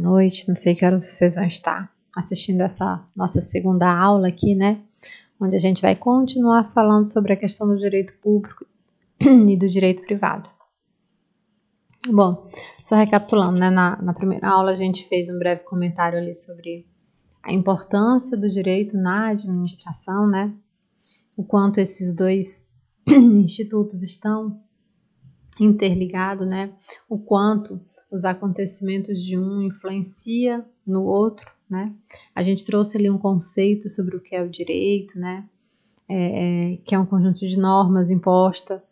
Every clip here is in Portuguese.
noite, não sei que horas vocês vão estar assistindo essa nossa segunda aula aqui, né? Onde a gente vai continuar falando sobre a questão do direito público e do direito privado. Bom, só recapitulando, né? Na primeira aula a gente fez um breve comentário ali sobre a importância do direito na administração, né? O quanto esses dois institutos estão interligados, né? O quanto os acontecimentos de um influencia no outro, né? A gente trouxe ali um conceito sobre o que é o direito, né? Que é um conjunto de normas imposta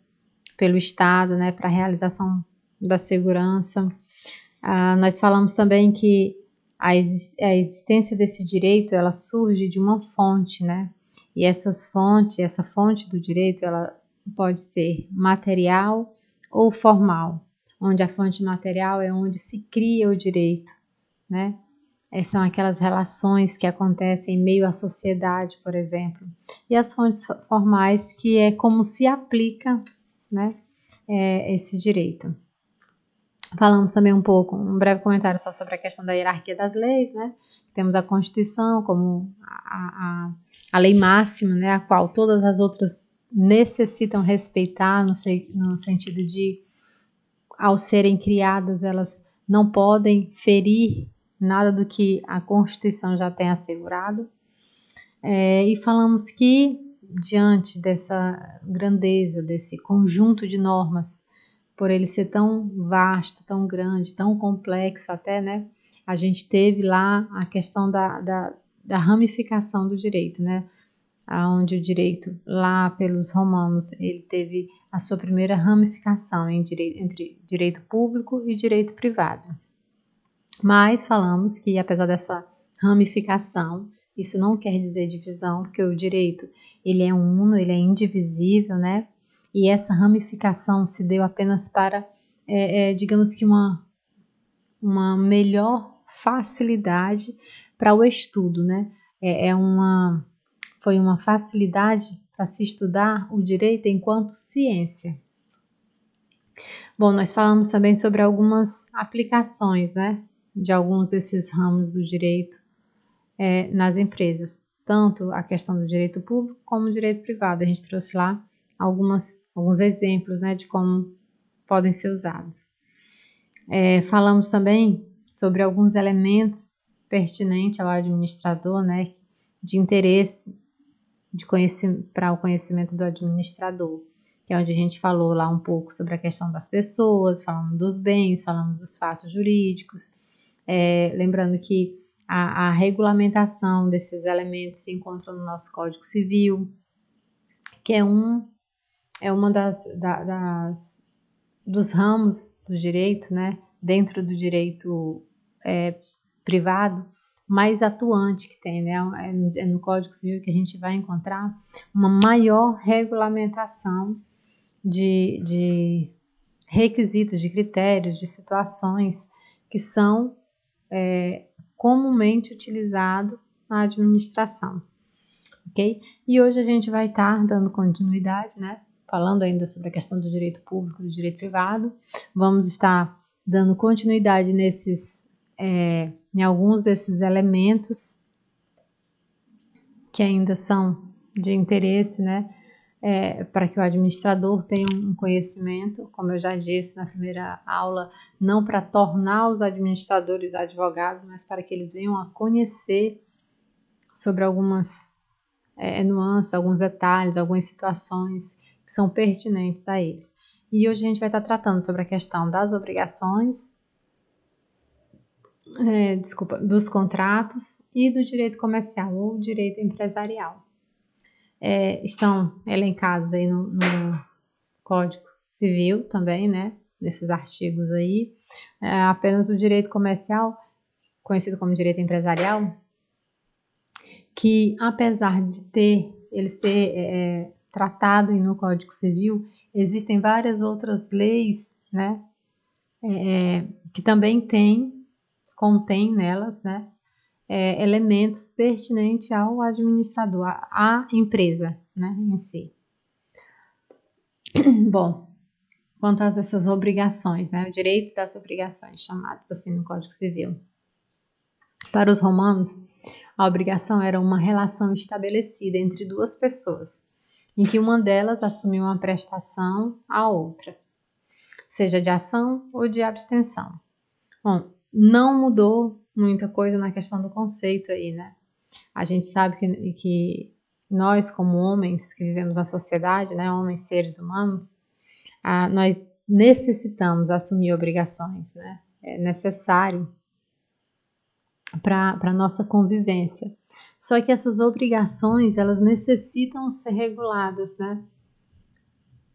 pelo Estado, né? Para a realização da segurança. Nós falamos também que a existência desse direito, ela surge de uma fonte, né? E essa fonte do direito, ela pode ser material ou formal, onde a fonte material é onde se cria o direito, né? São aquelas relações que acontecem em meio à sociedade, por exemplo. E as fontes formais, que é como se aplica, né, esse direito. Falamos também um breve comentário só sobre a questão da hierarquia das leis, né? Temos a Constituição como a lei máxima, né, a qual todas as outras necessitam respeitar, no sentido de, ao serem criadas, elas não podem ferir nada do que a Constituição já tem assegurado. E falamos que, diante dessa grandeza, desse conjunto de normas, por ele ser tão vasto, tão grande, tão complexo até, né? A gente teve lá a questão da ramificação do direito, né? Onde o direito, lá pelos romanos, ele teve a sua primeira ramificação entre direito público e direito privado. Mas falamos que, apesar dessa ramificação, isso não quer dizer divisão, porque o direito, ele é uno, ele é indivisível, né? E essa ramificação se deu apenas para, digamos que uma melhor facilidade para o estudo, né? Foi uma facilidade para se estudar o direito enquanto ciência. Bom, nós falamos também sobre algumas aplicações, né, de alguns desses ramos do direito nas empresas, tanto a questão do direito público como do direito privado. A gente trouxe lá alguns exemplos, né, de como podem ser usados. Falamos também sobre alguns elementos pertinentes ao administrador, né, de interesse para o conhecimento do administrador, que é onde a gente falou lá um pouco sobre a questão das pessoas, falamos dos bens, falamos dos fatos jurídicos, lembrando que a regulamentação desses elementos se encontra no nosso Código Civil, que é uma dos ramos do direito, né, dentro do direito privado, mais atuante que tem, né? É no Código Civil que a gente vai encontrar uma maior regulamentação de requisitos, de critérios, de situações que são comumente utilizados na administração, ok? E hoje a gente vai estar dando continuidade, né? Falando ainda sobre a questão do direito público e do direito privado. Vamos estar dando continuidade em alguns desses elementos que ainda são de interesse, né, para que o administrador tenha um conhecimento, como eu já disse na primeira aula, não para tornar os administradores advogados, mas para que eles venham a conhecer sobre algumas nuances, alguns detalhes, algumas situações que são pertinentes a eles. E hoje a gente vai estar tratando sobre a questão das obrigações, dos contratos e do direito comercial ou direito empresarial. Estão elencados aí no Código Civil também, né? Nesses artigos aí. Apenas o direito comercial, conhecido como direito empresarial, que apesar de ele ser tratado no Código Civil, existem várias outras leis, né? Que também contém nelas, né, elementos pertinentes ao administrador, à empresa, né, em si. Bom, quanto a essas obrigações, né, o direito das obrigações, chamados assim no Código Civil. Para os romanos, a obrigação era uma relação estabelecida entre duas pessoas, em que uma delas assumia uma prestação à outra, seja de ação ou de abstenção. Bom, não mudou muita coisa na questão do conceito aí, né? A gente sabe que nós, como homens que vivemos na sociedade, né, homens seres humanos, nós necessitamos assumir obrigações, né? É necessário para a nossa convivência. Só que essas obrigações, elas necessitam ser reguladas, né?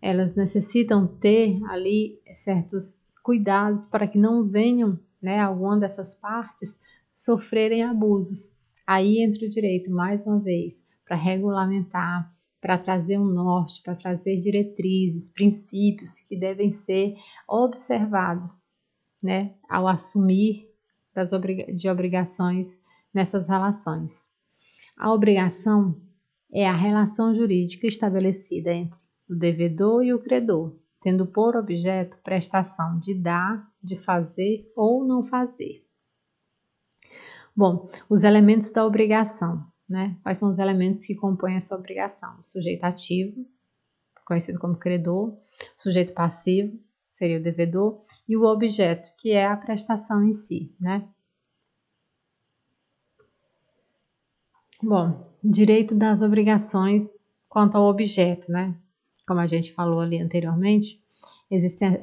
Elas necessitam ter ali certos cuidados para que não venham, né, alguma dessas partes sofrerem abusos. Aí entra o direito, mais uma vez, para regulamentar, para trazer um norte, para trazer diretrizes, princípios que devem ser observados, né, ao assumir de obrigações nessas relações. A obrigação é a relação jurídica estabelecida entre o devedor e o credor, tendo por objeto prestação de dar, de fazer ou não fazer. Bom, os elementos da obrigação, né? Quais são os elementos que compõem essa obrigação? O sujeito ativo, conhecido como credor, o sujeito passivo, seria o devedor, e o objeto, que é a prestação em si, né? Bom, direito das obrigações quanto ao objeto, né? Como a gente falou ali anteriormente, existem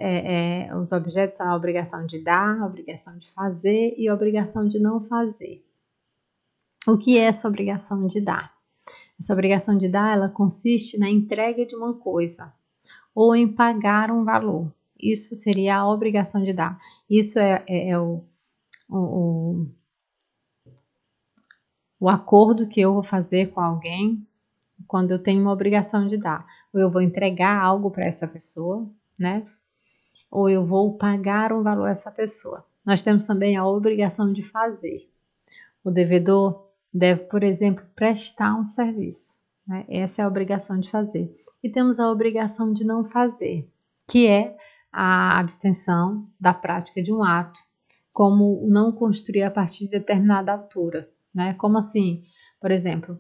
os objetos são a obrigação de dar, a obrigação de fazer e a obrigação de não fazer. O que é essa obrigação de dar? Essa obrigação de dar, ela consiste na entrega de uma coisa ou em pagar um valor. Isso seria a obrigação de dar. Isso é o acordo que eu vou fazer com alguém quando eu tenho uma obrigação de dar. Ou eu vou entregar algo para essa pessoa, né? Ou eu vou pagar um valor a essa pessoa. Nós temos também a obrigação de fazer. O devedor deve, por exemplo, prestar um serviço, né? Essa é a obrigação de fazer. E temos a obrigação de não fazer, que é a abstenção da prática de um ato, como não construir a partir de determinada altura, né? Como assim? Por exemplo,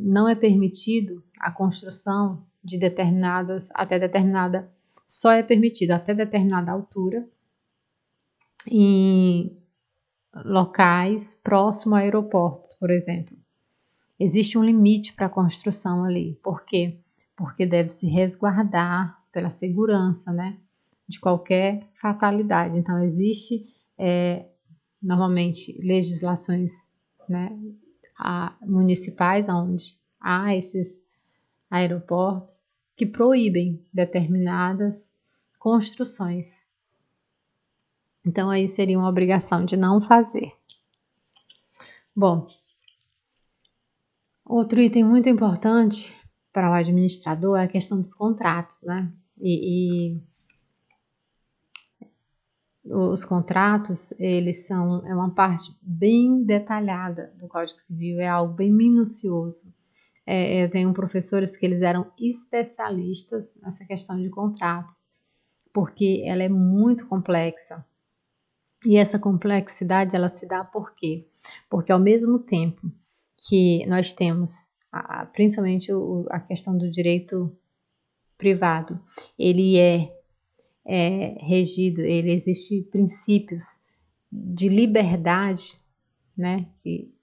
não é permitido a construção de só é permitido até determinada altura em locais próximos a aeroportos, por exemplo. Existe um limite para a construção ali. Por quê? Porque deve se resguardar pela segurança, né, de qualquer fatalidade. Então, existe normalmente legislações, né, municipais onde há esses aeroportos que proíbem determinadas construções. Então, aí seria uma obrigação de não fazer. Bom, outro item muito importante para o administrador é a questão dos contratos, né? E os contratos, eles é uma parte bem detalhada do Código Civil, é algo bem minucioso. Eu tenho professores que eles eram especialistas nessa questão de contratos, porque ela é muito complexa. E essa complexidade, ela se dá por quê? Porque ao mesmo tempo que nós temos, principalmente a questão do direito privado, ele é regido, ele existe princípios de liberdade, né, que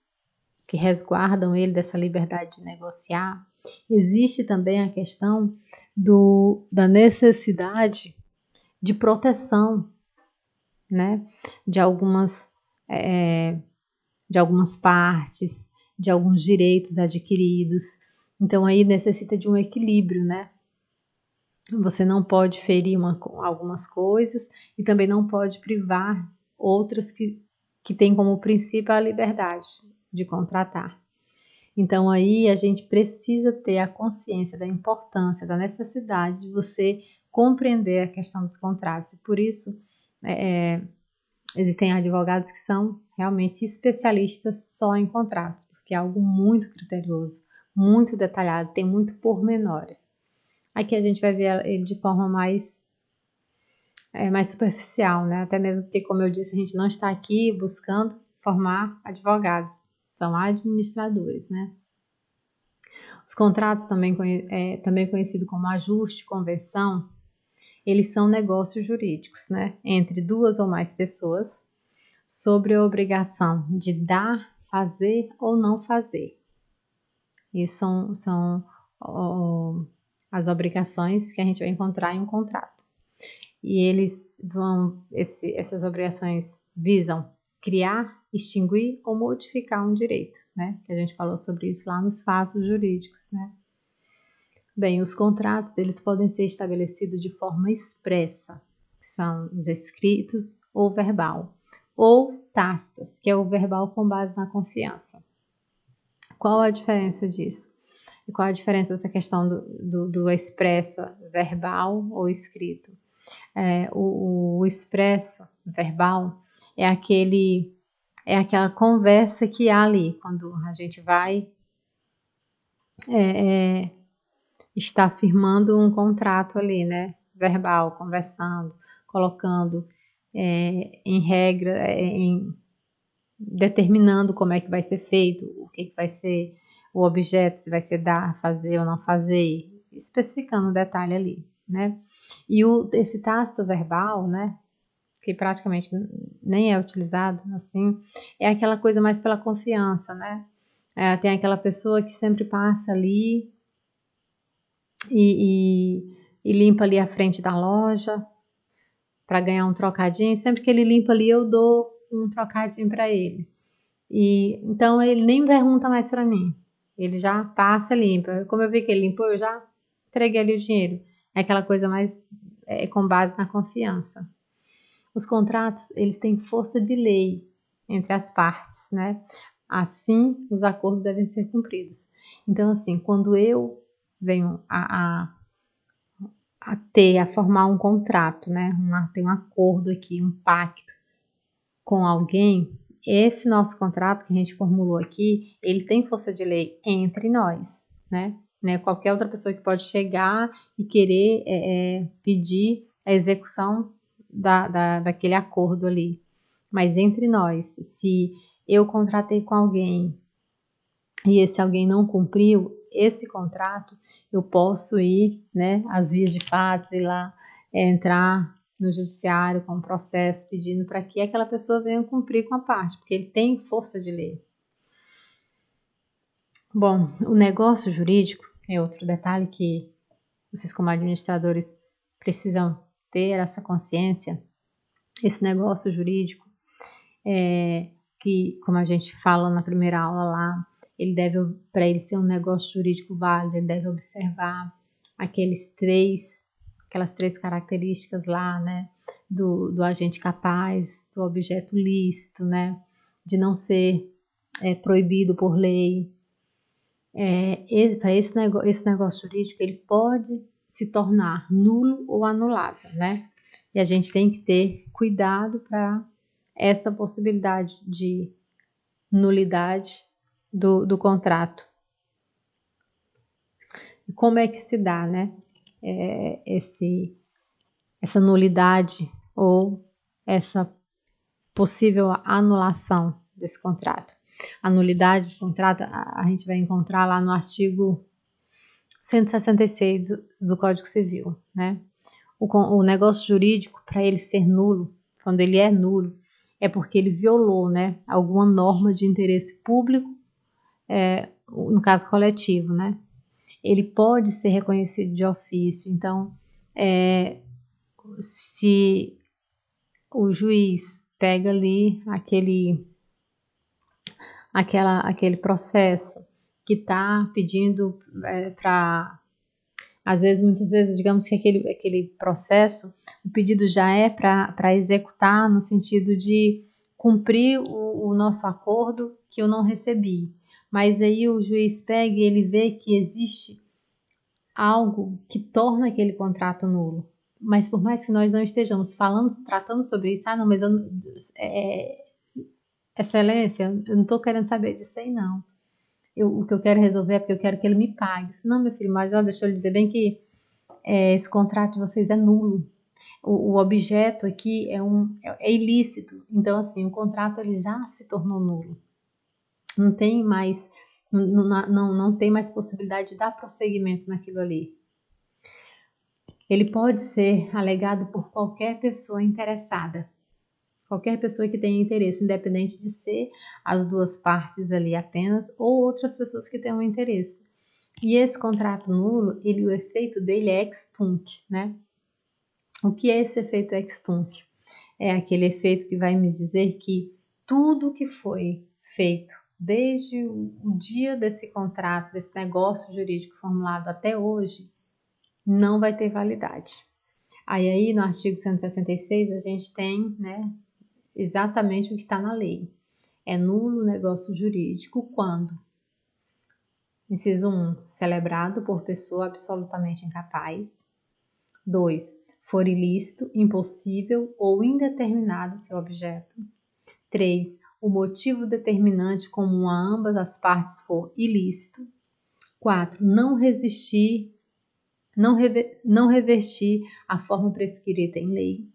resguardam ele dessa liberdade de negociar. Existe também a questão da necessidade de proteção, né, de algumas partes, de alguns direitos adquiridos. Então aí necessita de um equilíbrio, né? Você não pode ferir algumas coisas e também não pode privar outras que têm como princípio a liberdade de contratar. Então aí a gente precisa ter a consciência da importância, da necessidade de você compreender a questão dos contratos. E por isso existem advogados que são realmente especialistas só em contratos, porque é algo muito criterioso, muito detalhado, tem muito pormenores. Aqui a gente vai ver ele de forma mais superficial, né? Até mesmo porque, como eu disse, a gente não está aqui buscando formar advogados, são administradores, né? Os contratos, também conhecido como ajuste, conversão, eles são negócios jurídicos, né? Entre duas ou mais pessoas, sobre a obrigação de dar, fazer ou não fazer. E são as obrigações que a gente vai encontrar em um contrato. E essas obrigações visam criar, extinguir ou modificar um direito, né? Que a gente falou sobre isso lá nos fatos jurídicos, né? Bem, os contratos, eles podem ser estabelecidos de forma expressa, que são os escritos ou verbal, ou tácitas, que é o verbal com base na confiança. Qual a diferença disso? E qual a diferença dessa questão do expresso verbal ou escrito? O expresso verbal é aquela conversa que há ali, quando a gente vai estar firmando um contrato ali, né? Verbal, conversando, colocando em regra, determinando como é que vai ser feito, o que vai ser o objeto, se vai ser dar, fazer ou não fazer, especificando o detalhe ali, né? E esse tácito verbal, né, que praticamente nem é utilizado assim, é aquela coisa mais pela confiança, né? Tem aquela pessoa que sempre passa ali e limpa ali a frente da loja para ganhar um trocadinho. Sempre que ele limpa ali, eu dou um trocadinho para ele. E então ele nem pergunta mais para mim. Ele já passa, limpa. Como eu vi que ele limpou, eu já entreguei ali o dinheiro. É aquela coisa mais com base na confiança. Os contratos, eles têm força de lei entre as partes, né? Assim, os acordos devem ser cumpridos. Então, assim, quando eu venho a formar um contrato, né? Tem um acordo aqui, um pacto com alguém, esse nosso contrato que a gente formulou aqui, ele tem força de lei entre nós, né? Qualquer outra pessoa que pode chegar e querer pedir a execução daquele acordo ali. Mas entre nós, se eu contratei com alguém e esse alguém não cumpriu esse contrato, eu posso ir, né, às vias de fato, ir lá, entrar no judiciário com um processo pedindo para que aquela pessoa venha cumprir com a parte, porque ele tem força de lei. Bom, o negócio jurídico é outro detalhe que vocês, como administradores, precisam ter essa consciência. Esse negócio jurídico, que, como a gente fala na primeira aula lá, para ele ser um negócio jurídico válido, ele deve observar aquelas três características lá, né? Do agente capaz, do objeto lícito, né? De não ser proibido por lei. Para esse negócio jurídico, ele pode se tornar nulo ou anulável, né? E a gente tem que ter cuidado para essa possibilidade de nulidade do contrato. E como é que se dá, né? Essa nulidade ou essa possível anulação desse contrato. A nulidade do contrato a gente vai encontrar lá no artigo 166 do Código Civil, né? O negócio jurídico, para ele ser nulo, quando ele é nulo, é porque ele violou, né, alguma norma de interesse público, no caso coletivo, né? Ele pode ser reconhecido de ofício. Então, se o juiz pega ali aquele processo que está pedindo para, muitas vezes, digamos que aquele processo, o pedido já é para executar no sentido de cumprir o nosso acordo que eu não recebi. Mas aí o juiz pega e ele vê que existe algo que torna aquele contrato nulo. Mas por mais que nós não estejamos tratando sobre isso, não, mas excelência, eu não estou querendo saber disso aí, não. O que eu quero resolver é porque eu quero que ele me pague. Não, meu filho, mas deixa eu lhe dizer bem que esse contrato de vocês é nulo. O objeto aqui é ilícito, então assim, o contrato ele já se tornou nulo. Não tem mais, não tem mais possibilidade de dar prosseguimento naquilo ali. Ele pode ser alegado por qualquer pessoa interessada, qualquer pessoa que tenha interesse, independente de ser as duas partes ali apenas ou outras pessoas que tenham interesse. E esse contrato nulo, o efeito dele é ex tunc, né? O que é esse efeito ex tunc? É aquele efeito que vai me dizer que tudo que foi feito desde o dia desse contrato, desse negócio jurídico formulado até hoje, não vai ter validade. Aí no artigo 166 a gente tem, né, exatamente o que está na lei. É nulo o negócio jurídico quando, inciso 1, celebrado por pessoa absolutamente incapaz. 2, for ilícito, impossível ou indeterminado seu objeto. 3, o motivo determinante comum a ambas as partes for ilícito. 4, não revestir a forma prescrita em lei.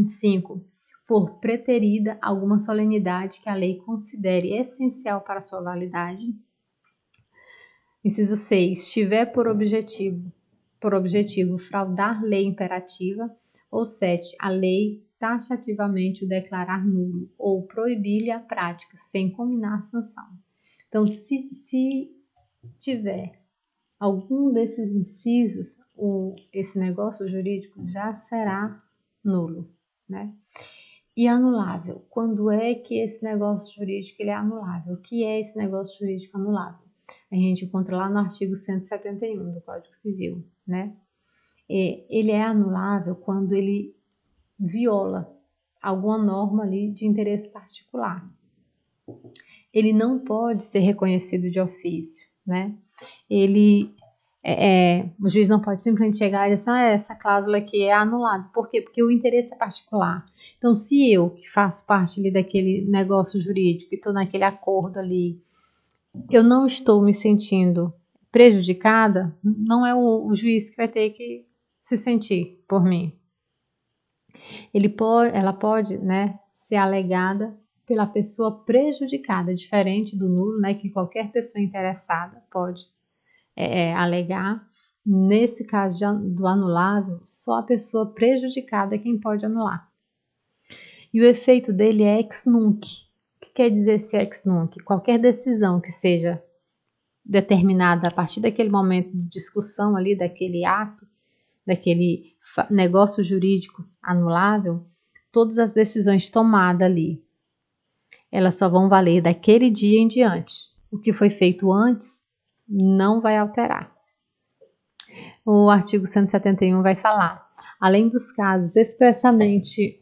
5, for preterida alguma solenidade que a lei considere essencial para sua validade. Inciso 6, tiver por objetivo fraudar lei imperativa. Ou 7, a lei taxativamente o declarar nulo ou proibir-lhe a prática sem combinar sanção. Então, se tiver algum desses incisos, esse negócio jurídico já será nulo, né? E anulável. Quando é que esse negócio jurídico ele é anulável? O que é esse negócio jurídico anulável? A gente encontra lá no artigo 171 do Código Civil, né? Ele é anulável quando ele viola alguma norma ali de interesse particular. Ele não pode ser reconhecido de ofício, né? O juiz não pode simplesmente chegar e dizer assim, essa cláusula aqui é anulada. Por quê? Porque o interesse é particular. Então, se eu, que faço parte ali daquele negócio jurídico, que estou naquele acordo ali, eu não estou me sentindo prejudicada, não é o juiz que vai ter que se sentir por mim. Ela pode, né, ser alegada pela pessoa prejudicada, diferente do nulo, né, que qualquer pessoa interessada pode alegar. Nesse caso do anulável, só a pessoa prejudicada é quem pode anular. E o efeito dele é ex nunc. O que quer dizer esse ex nunc? Qualquer decisão que seja determinada a partir daquele momento de discussão ali, daquele ato, daquele negócio jurídico anulável, todas as decisões tomadas ali, elas só vão valer daquele dia em diante. O que foi feito antes não vai alterar. O artigo 171 vai falar, além dos casos expressamente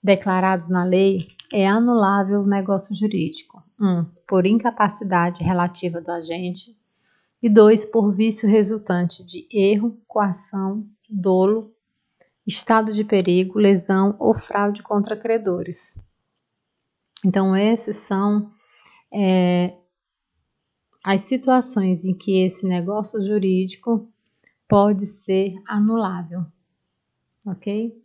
declarados na lei, é anulável o negócio jurídico. 1, por incapacidade relativa do agente. E 2, por vício resultante de erro, coação, dolo, estado de perigo, lesão ou fraude contra credores. Então, esses são as situações em que esse negócio jurídico pode ser anulável, ok?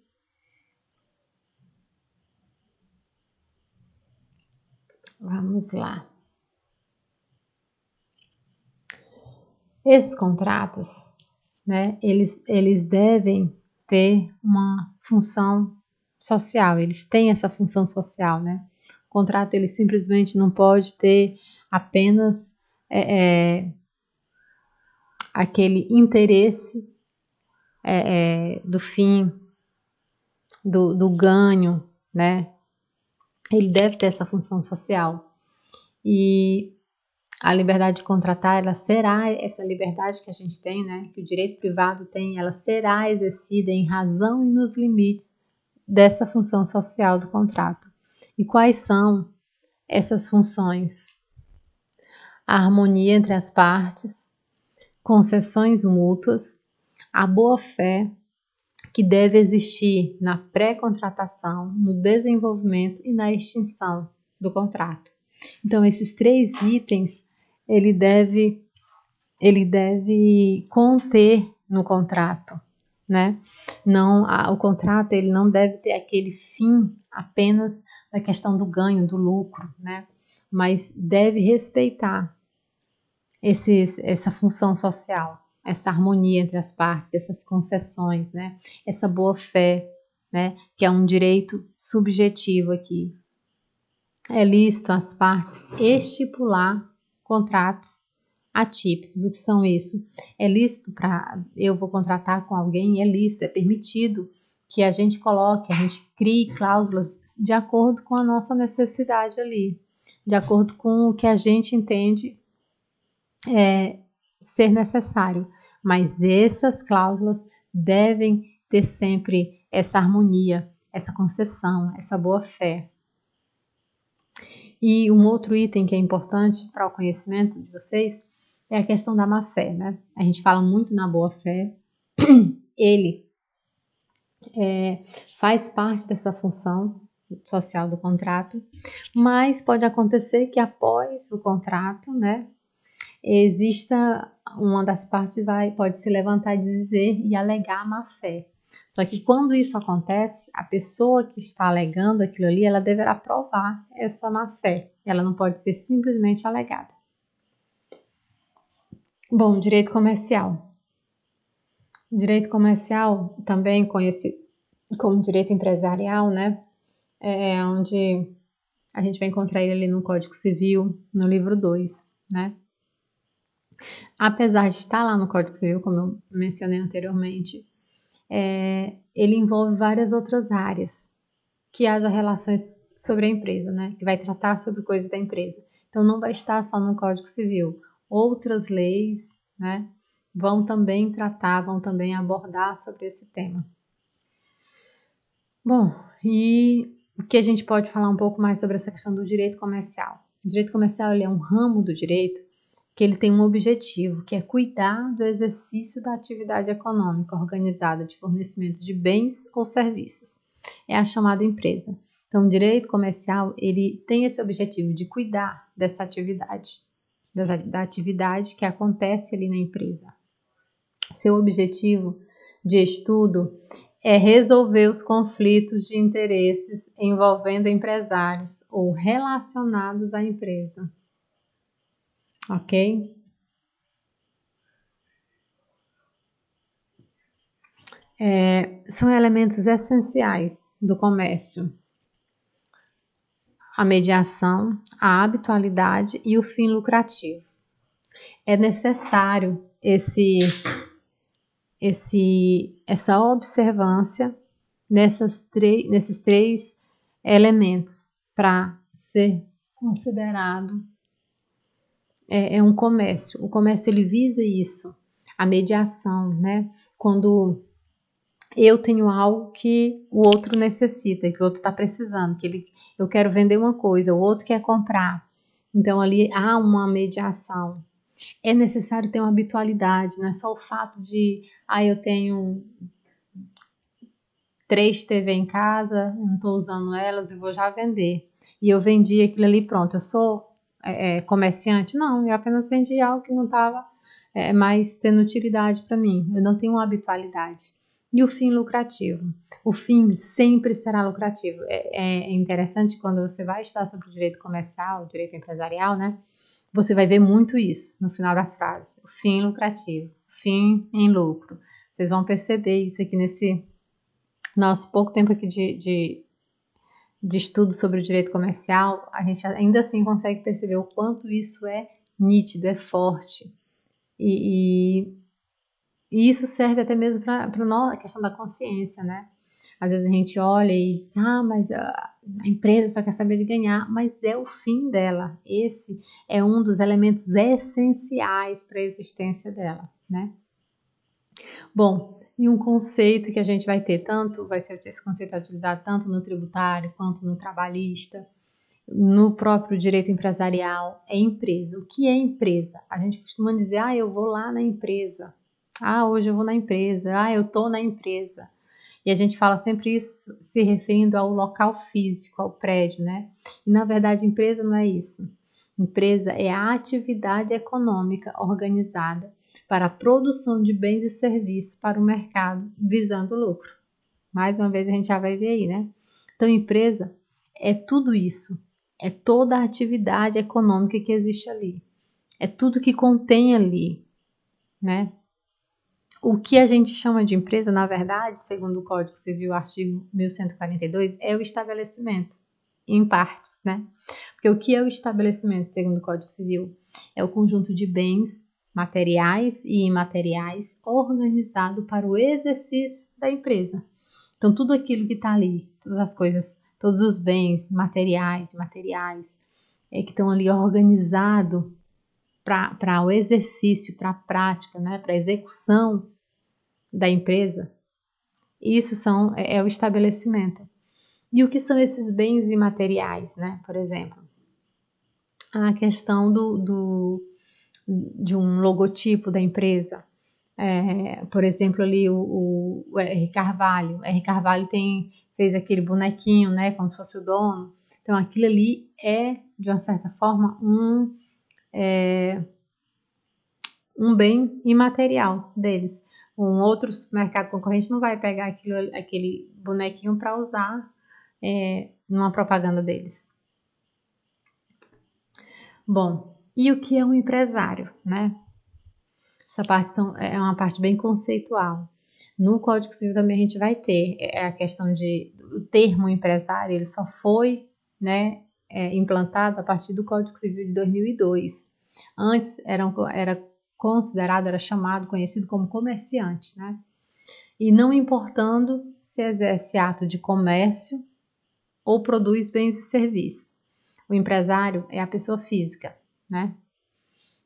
Vamos lá. Esses contratos, né, eles devem ter uma função social, eles têm essa função social, né? O contrato, ele simplesmente não pode ter apenas aquele interesse do fim, do ganho, né? Ele deve ter essa função social. E a liberdade de contratar, ela será, essa liberdade que a gente tem, né, que o direito privado tem, ela será exercida em razão e nos limites dessa função social do contrato. E quais são essas funções? A harmonia entre as partes, concessões mútuas, a boa-fé, que deve existir na pré-contratação, no desenvolvimento e na extinção do contrato. Então, esses 3 itens, ele deve conter no contrato, né? Não, o contrato ele não deve ter aquele fim apenas da questão do ganho, do lucro, né? Mas deve respeitar essa função social, essa harmonia entre as partes, essas concessões, né? Essa boa fé, né? Que é um direito subjetivo aqui. É lícito às partes estipular contratos atípicos. O que são isso? É lícito eu vou contratar com alguém, é lícito, é permitido que a gente coloque, a gente crie cláusulas de acordo com a nossa necessidade ali, de acordo com o que a gente entende ser necessário. Mas essas cláusulas devem ter sempre essa harmonia, essa concessão, essa boa fé. E um outro item que é importante para o conhecimento de vocês é a questão da má-fé, né? A gente fala muito na boa-fé. Ele faz parte dessa função social do contrato, mas pode acontecer que após o contrato, né, exista uma das partes pode se levantar e dizer e alegar má-fé. Só que quando isso acontece, a pessoa que está alegando aquilo ali, ela deverá provar essa má-fé. Ela não pode ser simplesmente alegada. Bom, direito comercial. Direito comercial, também conhecido como direito empresarial, né? É onde a gente vai encontrar ele ali no Código Civil, no livro 2, né? Apesar de estar lá no Código Civil, como eu mencionei anteriormente, ele envolve várias outras áreas que haja relações sobre a empresa, né? Que vai tratar sobre coisas da empresa. Então, não vai estar só no Código Civil. Outras leis, né? Vão também tratar, vão também abordar sobre esse tema. Bom, e o que a gente pode falar um pouco mais sobre essa questão do direito comercial? O direito comercial ele é um ramo do direito que ele tem um objetivo, que é cuidar do exercício da atividade econômica organizada de fornecimento de bens ou serviços. É a chamada empresa. Então, o direito comercial, ele tem esse objetivo de cuidar dessa atividade, da atividade que acontece ali na empresa. Seu objetivo de estudo é resolver os conflitos de interesses envolvendo empresários ou relacionados à empresa. Ok? São elementos essenciais do comércio: a mediação, a habitualidade e o fim lucrativo. É necessário essa observância nesses três elementos para ser considerado um comércio. O comércio ele visa isso, a mediação, né? Quando eu tenho algo que o outro necessita, que o outro está precisando, eu quero vender uma coisa, o outro quer comprar. Então ali há uma mediação. É necessário ter uma habitualidade, não é só o fato de, eu tenho 3 TV em casa, não estou usando elas e vou já vender. E eu vendi aquilo ali, pronto, eu sou comerciante? Não, eu apenas vendi algo que não estava mais tendo utilidade para mim. Eu não tenho uma habitualidade. E o fim lucrativo? O fim sempre será lucrativo. É interessante quando você vai estudar sobre o direito comercial, o direito empresarial, né? Você vai ver muito isso no final das frases. O fim lucrativo, fim em lucro. Vocês vão perceber isso aqui nesse nosso pouco tempo aqui de estudo sobre o direito comercial. A gente ainda assim consegue perceber o quanto isso é nítido, é forte. E isso serve até mesmo para a questão da consciência, né? Às vezes a gente olha e diz, mas a empresa só quer saber de ganhar, mas é o fim dela. Esse é um dos elementos essenciais para a existência dela, né? Bom, e um conceito que a gente vai ter esse conceito é utilizado tanto no tributário quanto no trabalhista, no próprio direito empresarial, é empresa. O que é empresa? A gente costuma dizer, eu vou lá na empresa. Hoje eu vou na empresa. Eu tô na empresa. E a gente fala sempre isso se referindo ao local físico, ao prédio, né? E na verdade, empresa não é isso. Empresa é a atividade econômica organizada para a produção de bens e serviços para o mercado, visando lucro. Mais uma vez a gente já vai ver aí, né? Então, empresa é tudo isso, é toda a atividade econômica que existe ali, é tudo que contém ali, né? O que a gente chama de empresa, na verdade, segundo o Código Civil, artigo 1142, é o estabelecimento, em partes, né? Porque o que é o estabelecimento, segundo o Código Civil? É o conjunto de bens materiais e imateriais organizado para o exercício da empresa. Então, tudo aquilo que está ali, todas as coisas, todos os bens materiais, imateriais, que estão ali organizados para o exercício, para a prática, né? Para a execução da empresa, isso é o estabelecimento. E o que são esses bens imateriais, né? Por exemplo, a questão de um logotipo da empresa. Por exemplo, ali o R. Carvalho. R. Carvalho fez aquele bonequinho, né? Como se fosse o dono. Então, aquilo ali é, de uma certa forma, um bem imaterial deles. Um outro supermercado concorrente não vai pegar aquele bonequinho para usar numa propaganda deles. Bom, e o que é um empresário, né? Essa parte é uma parte bem conceitual. No Código Civil também a gente vai ter a questão o termo empresário, ele só foi, né, implantado a partir do Código Civil de 2002. Antes era chamado, conhecido como comerciante, né? E não importando se exerce ato de comércio ou produz bens e serviços. O empresário é a pessoa física, né?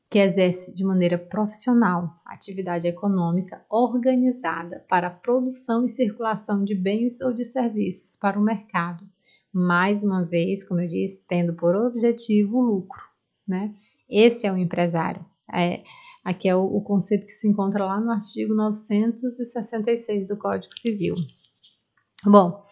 Que exerce de maneira profissional atividade econômica organizada para a produção e circulação de bens ou de serviços para o mercado. Mais uma vez, como eu disse, tendo por objetivo o lucro, né? Esse é o empresário. Aqui é o conceito que se encontra lá no artigo 966 do Código Civil. Bom,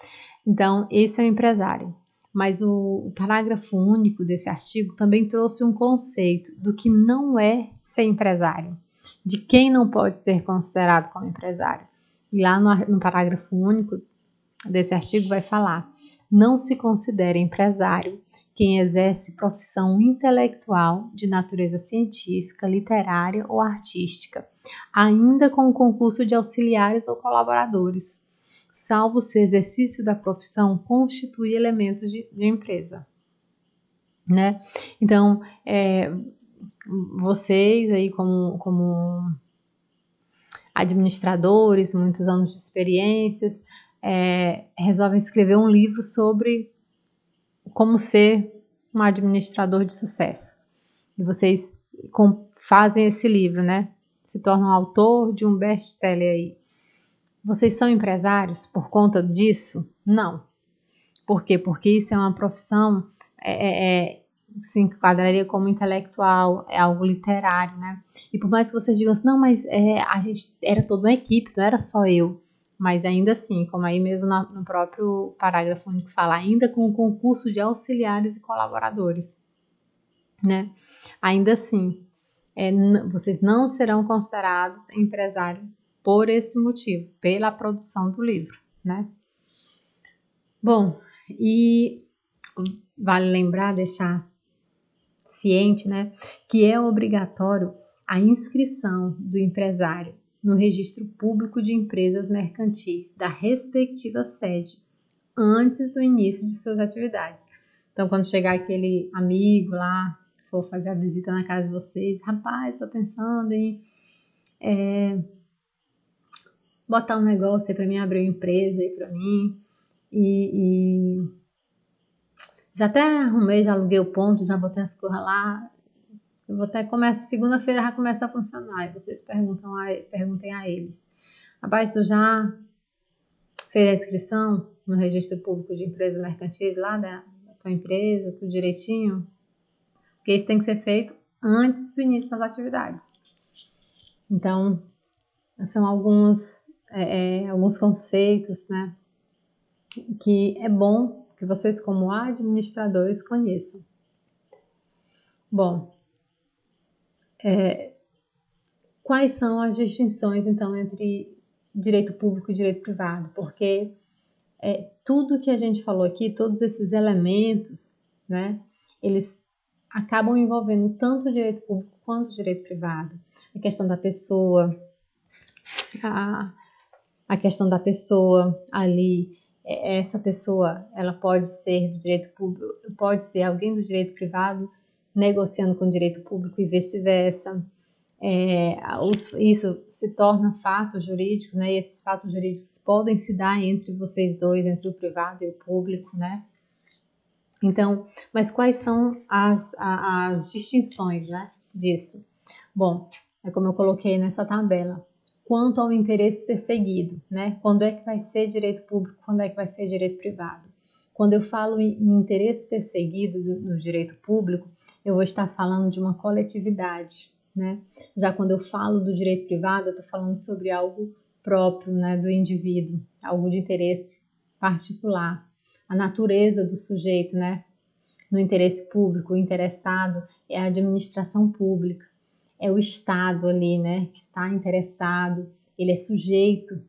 então esse é o empresário. Mas o parágrafo único desse artigo também trouxe um conceito do que não é ser empresário, de quem não pode ser considerado como empresário. E lá no parágrafo único desse artigo vai falar: não se considera empresário quem exerce profissão intelectual de natureza científica, literária ou artística, ainda com o concurso de auxiliares ou colaboradores, salvo se o exercício da profissão constitui elementos de empresa, né? Então, vocês aí como administradores, muitos anos de experiências, resolvem escrever um livro sobre como ser um administrador de sucesso. E vocês fazem esse livro, né? Se tornam autor de um best-seller aí. Vocês são empresários por conta disso? Não. Por quê? Porque isso é uma profissão, se enquadraria como intelectual, é algo literário, né? E por mais que vocês digam assim, não, mas a gente era toda uma equipe, não era só eu. Mas ainda assim, como aí mesmo no próprio parágrafo único fala, ainda com o concurso de auxiliares e colaboradores, né? Ainda assim, vocês não serão considerados empresários por esse motivo, pela produção do livro, né? Bom, e vale lembrar, deixar ciente, né, que é obrigatório a inscrição do empresário no registro público de empresas mercantis da respectiva sede antes do início de suas atividades. Então, quando chegar aquele amigo lá, for fazer a visita na casa de vocês, rapaz, estou pensando em botar um negócio aí para mim, abrir uma empresa aí para mim, e já até arrumei, já aluguei o ponto, já botei as coisas lá. Eu vou até começar, segunda-feira já começa a funcionar. E vocês perguntem a ele. Rapaz, tu já fez a inscrição no registro público de empresas mercantis lá da tua empresa, tudo direitinho? Porque isso tem que ser feito antes do início das atividades. Então, são alguns conceitos, né, que é bom que vocês, como administradores, conheçam. Bom, quais são as distinções, então, entre direito público e direito privado? Porque tudo que a gente falou aqui, todos esses elementos, né, eles acabam envolvendo tanto o direito público quanto o direito privado. A questão da pessoa, a questão da pessoa ali, essa pessoa, ela pode ser do direito público, pode ser alguém do direito privado negociando com o direito público e vice-versa. Isso se torna fato jurídico, né? E esses fatos jurídicos podem se dar entre vocês dois, entre o privado e o público, né? Então, mas quais são as distinções, né, disso? Bom, é como eu coloquei nessa tabela. Quanto ao interesse perseguido, né? Quando é que vai ser direito público, quando é que vai ser direito privado? Quando eu falo em interesse perseguido no direito público, eu vou estar falando de uma coletividade, né? Já quando eu falo do direito privado, eu estou falando sobre algo próprio, né, do indivíduo, algo de interesse particular. A natureza do sujeito, né? No interesse público, o interessado é a administração pública, é o Estado ali, né? Que está interessado, ele é sujeito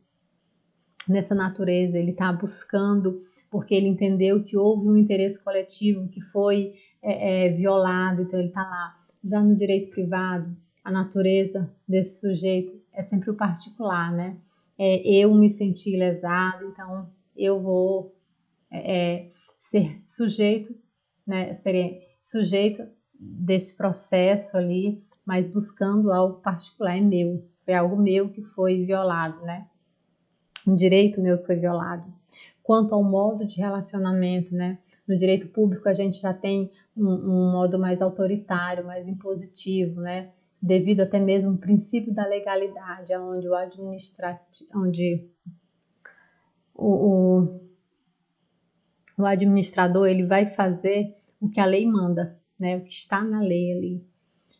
nessa natureza, ele está buscando, porque ele entendeu que houve um interesse coletivo que foi violado, então ele está lá. Já no direito privado, a natureza desse sujeito é sempre o particular, né? Eu me senti lesado, então eu vou ser sujeito, né? Serei sujeito desse processo ali, mas buscando algo particular, é meu. Foi algo meu que foi violado, né? Um direito meu que foi violado. Quanto ao modo de relacionamento, né? No direito público a gente já tem um modo mais autoritário, mais impositivo, né? Devido até mesmo ao princípio da legalidade, onde o administrador ele vai fazer o que a lei manda, né? O que está na lei ali.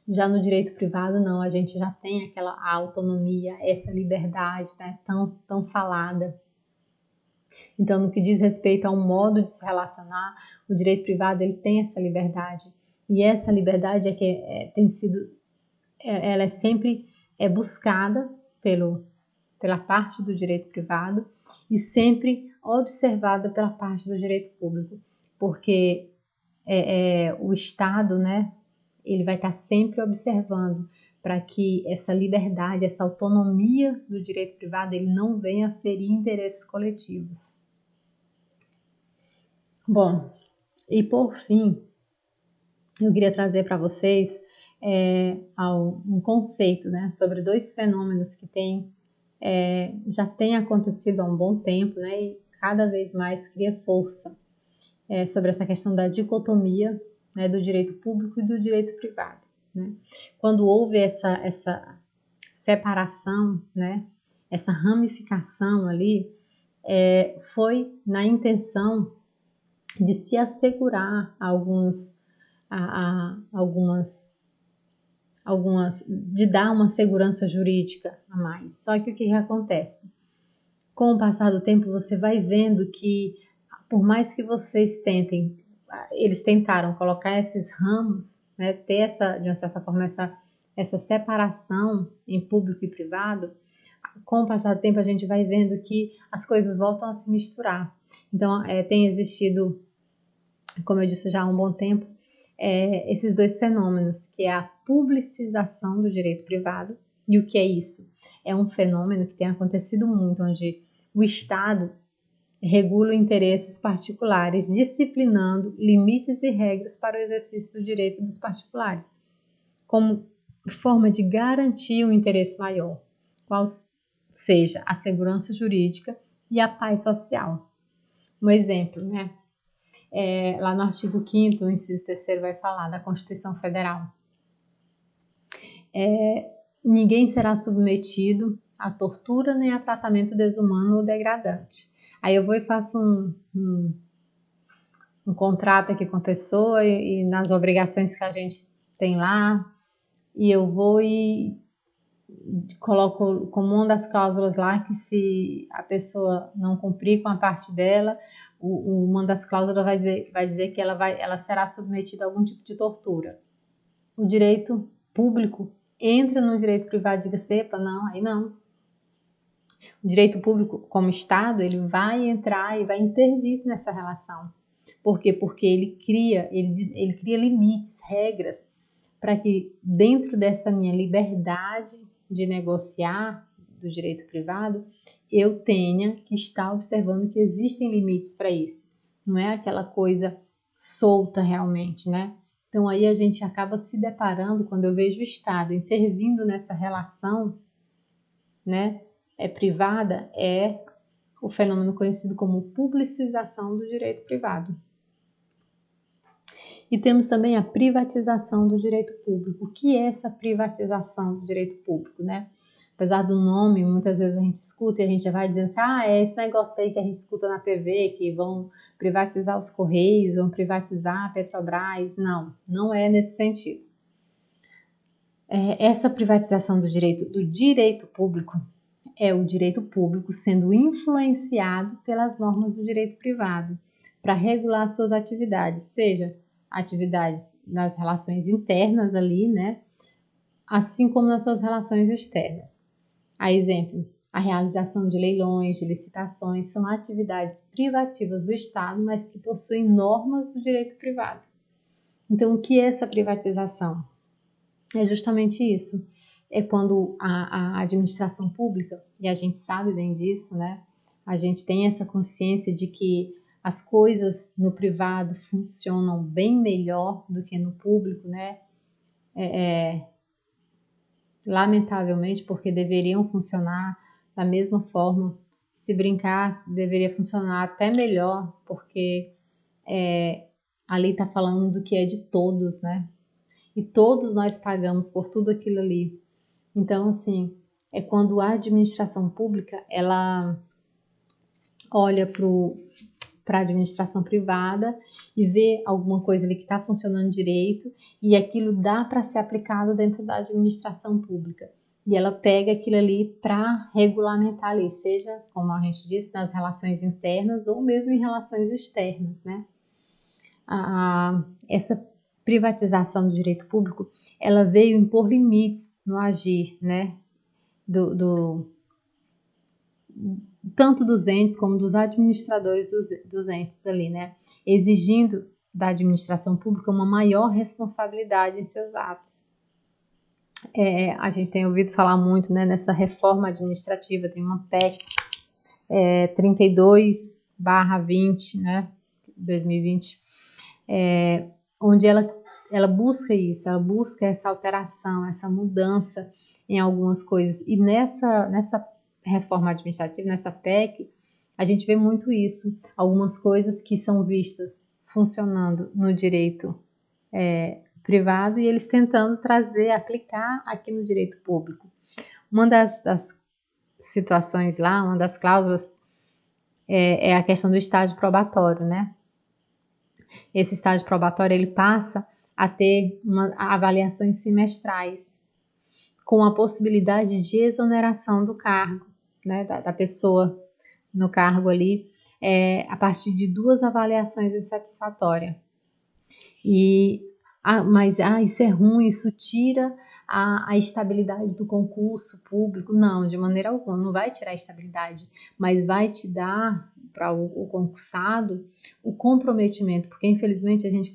Já no direito privado, não, a gente já tem aquela autonomia, essa liberdade, né? Tão falada. Então, no que diz respeito ao modo de se relacionar, o direito privado ele tem essa liberdade. E essa liberdade ela é sempre buscada pela parte do direito privado e sempre observada pela parte do direito público, porque o Estado, né, ele vai estar sempre observando para que essa liberdade, essa autonomia do direito privado, ele não venha ferir interesses coletivos. Bom, e por fim, eu queria trazer para vocês um conceito, né, sobre dois fenômenos que já tem acontecido há um bom tempo, né, e cada vez mais cria força sobre essa questão da dicotomia, né, do direito público e do direito privado. Né? Quando houve essa separação, né, essa ramificação ali, foi na intenção de se assegurar de dar uma segurança jurídica a mais. Só que o que acontece? Com o passar do tempo, você vai vendo que, por mais que eles tentaram colocar esses ramos, né, ter de uma certa forma, essa separação em público e privado, com o passar do tempo a gente vai vendo que as coisas voltam a se misturar. Então, tem existido, como eu disse já há um bom tempo, esses dois fenômenos, que é a publicização do direito privado. E o que é isso? É um fenômeno que tem acontecido muito, onde o Estado regula interesses particulares, disciplinando limites e regras para o exercício do direito dos particulares, como forma de garantir um interesse maior, qual seja a segurança jurídica e a paz social. Um exemplo, né? Lá no artigo 5º, o inciso 3º vai falar da Constituição Federal. Ninguém será submetido a tortura nem a tratamento desumano ou degradante. Aí eu vou e faço um contrato aqui com a pessoa e nas obrigações que a gente tem lá, e eu vou e coloco como uma das cláusulas lá que se a pessoa não cumprir com a parte dela, uma das cláusulas vai dizer que ela será submetida a algum tipo de tortura. o direito público entra no direito privado de cepa? Não, aí não. O direito público, como Estado, ele vai entrar e vai intervir nessa relação. Por quê? Porque ele cria limites, regras, para que dentro dessa minha liberdade de negociar do direito privado, eu tenha que estar observando que existem limites para isso. Não é aquela coisa solta realmente, né? Então aí a gente acaba se deparando, quando eu vejo o Estado intervindo nessa relação, né, privada, é o fenômeno conhecido como publicização do direito privado. E temos também a privatização do direito público. O que é essa privatização do direito público, né? Apesar do nome, muitas vezes a gente escuta e a gente já vai dizendo assim, é esse negócio aí que a gente escuta na TV, que vão privatizar os Correios, vão privatizar a Petrobras. Não, não é nesse sentido. Essa privatização do direito público é o direito público sendo influenciado pelas normas do direito privado para regular suas atividades, seja atividades nas relações internas ali, né? Assim como nas suas relações externas. A exemplo, a realização de leilões, de licitações, são atividades privativas do Estado, mas que possuem normas do direito privado. Então, o que é essa privatização? É justamente isso. É quando a administração pública, e a gente sabe bem disso, né? A gente tem essa consciência de que as coisas no privado funcionam bem melhor do que no público, né? Lamentavelmente, porque deveriam funcionar da mesma forma. Se brincar, deveria funcionar até melhor, porque a lei está falando do que é de todos, né? E todos nós pagamos por tudo aquilo ali. Então, assim, é quando a administração pública, ela olha para a administração privada e vê alguma coisa ali que está funcionando direito e aquilo dá para ser aplicado dentro da administração pública. E ela pega aquilo ali para regulamentar ali, seja, como a gente disse, nas relações internas ou mesmo em relações externas, né? Essa privatização do direito público, ela veio impor limites no agir, né? Tanto dos entes como dos administradores dos entes ali, né? Exigindo da administração pública uma maior responsabilidade em seus atos. A gente tem ouvido falar muito, né, nessa reforma administrativa, tem uma PEC 32/20, né, 2020, onde ela busca isso, ela busca essa alteração, essa mudança em algumas coisas. E nessa reforma administrativa, nessa PEC, a gente vê muito isso. Algumas coisas que são vistas funcionando no direito privado e eles tentando trazer, aplicar aqui no direito público. Uma das situações lá, uma das cláusulas é a questão do estágio probatório, né? Esse estágio probatório, ele passa a ter avaliações semestrais, com a possibilidade de exoneração do cargo, né, da pessoa no cargo ali, a partir de 2 avaliações insatisfatórias. Mas isso é ruim, isso tira a estabilidade do concurso público. Não, de maneira alguma, não vai tirar a estabilidade, mas vai te dar para o concursado o comprometimento, porque infelizmente a gente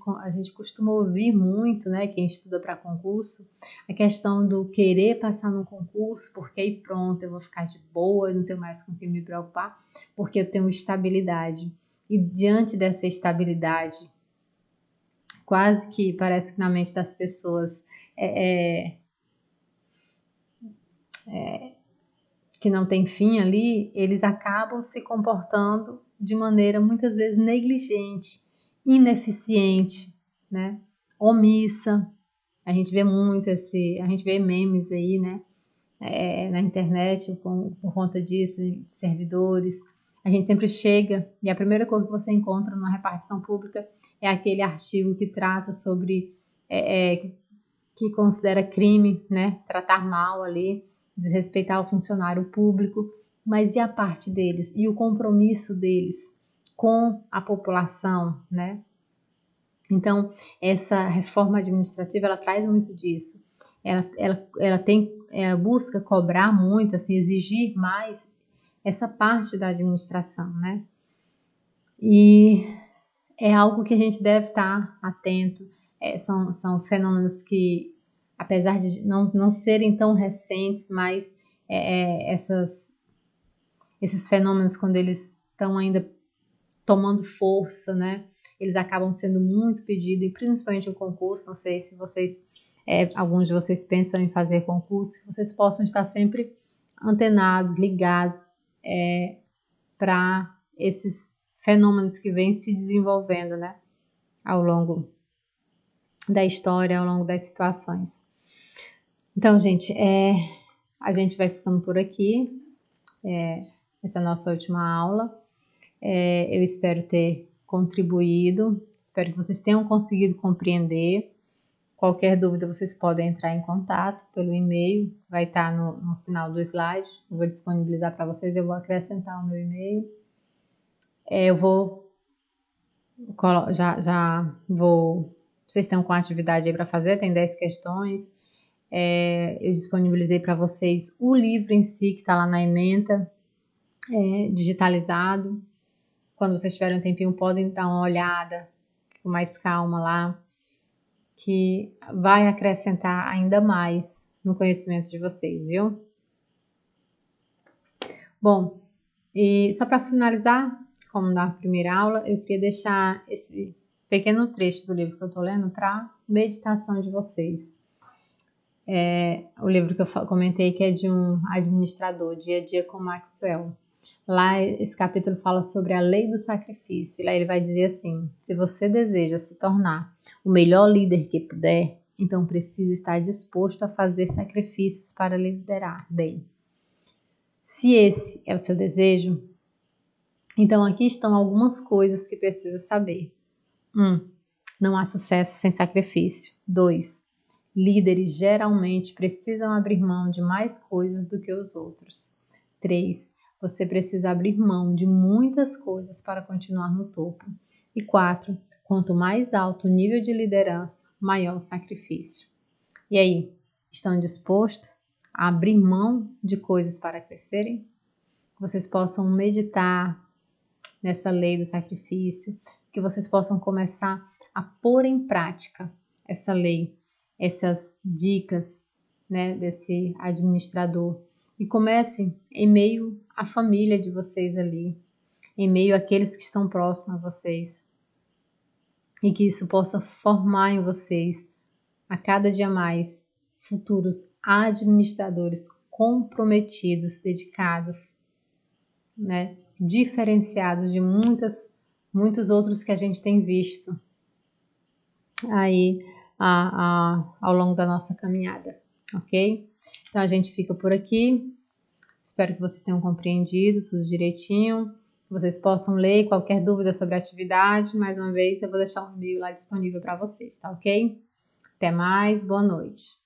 costuma ouvir muito, né, quem estuda para concurso, a questão do querer passar no concurso, porque aí pronto, eu vou ficar de boa, eu não tenho mais com quem me preocupar, porque eu tenho estabilidade. E diante dessa estabilidade, quase que parece que na mente das pessoas que não tem fim ali, eles acabam se comportando de maneira muitas vezes negligente, ineficiente, né? Omissa. A gente vê muito a gente vê memes aí, né? Na internet por conta disso, de servidores. A gente sempre chega e a primeira coisa que você encontra numa repartição pública é aquele artigo que trata sobre, que considera crime, né? Tratar mal ali, desrespeitar o funcionário público, mas e a parte deles? E o compromisso deles com a população, né? Então, essa reforma administrativa, ela traz muito disso. Ela busca cobrar muito, assim, exigir mais essa parte da administração, né? E é algo que a gente deve estar atento. São fenômenos que, apesar de não serem tão recentes, mas esses fenômenos, quando eles estão ainda tomando força, né? Eles acabam sendo muito pedidos, e principalmente o concurso. Não sei se alguns de vocês pensam em fazer concurso, que vocês possam estar sempre antenados, ligados para esses fenômenos que vêm se desenvolvendo, né? Ao longo da história, ao longo das situações. Então, gente, a gente vai ficando por aqui. Essa é a nossa última aula. Eu espero ter contribuído, espero que vocês tenham conseguido compreender. Qualquer dúvida, vocês podem entrar em contato pelo e-mail, vai estar no final do slide, eu vou disponibilizar para vocês, eu vou acrescentar o meu e-mail. Eu vou, já vou, vocês estão com a atividade aí para fazer, tem 10 questões. Eu disponibilizei para vocês o livro em si, que está lá na ementa, digitalizado. Quando vocês tiverem um tempinho, podem dar uma olhada com mais calma lá, que vai acrescentar ainda mais no conhecimento de vocês, viu? Bom, e só para finalizar, como na primeira aula, eu queria deixar esse pequeno trecho do livro que eu estou lendo para meditação de vocês. O livro que eu comentei, que é de um administrador, Dia a Dia com Maxwell. Lá, esse capítulo fala sobre a lei do sacrifício. Lá ele vai dizer assim: se você deseja se tornar o melhor líder que puder, então precisa estar disposto a fazer sacrifícios para liderar bem. Se esse é o seu desejo, então aqui estão algumas coisas que precisa saber. 1. Não há sucesso sem sacrifício. 2. Líderes geralmente precisam abrir mão de mais coisas do que os outros. 3. Você precisa abrir mão de muitas coisas para continuar no topo. E 4. Quanto mais alto o nível de liderança, maior o sacrifício. E aí, estão dispostos a abrir mão de coisas para crescerem? Que vocês possam meditar nessa lei do sacrifício, que vocês possam começar a pôr em prática essa lei, essas dicas, né, desse administrador. E comecem em meio à família de vocês ali, em meio àqueles que estão próximos a vocês. E que isso possa formar em vocês, a cada dia mais, futuros administradores comprometidos, dedicados, né, diferenciados de muitos outros que a gente tem visto aí ao longo da nossa caminhada, ok? Então a gente fica por aqui. Espero que vocês tenham compreendido tudo direitinho, que vocês possam ler. Qualquer dúvida sobre a atividade, mais uma vez, eu vou deixar um e-mail lá disponível para vocês, tá ok? Até mais, boa noite.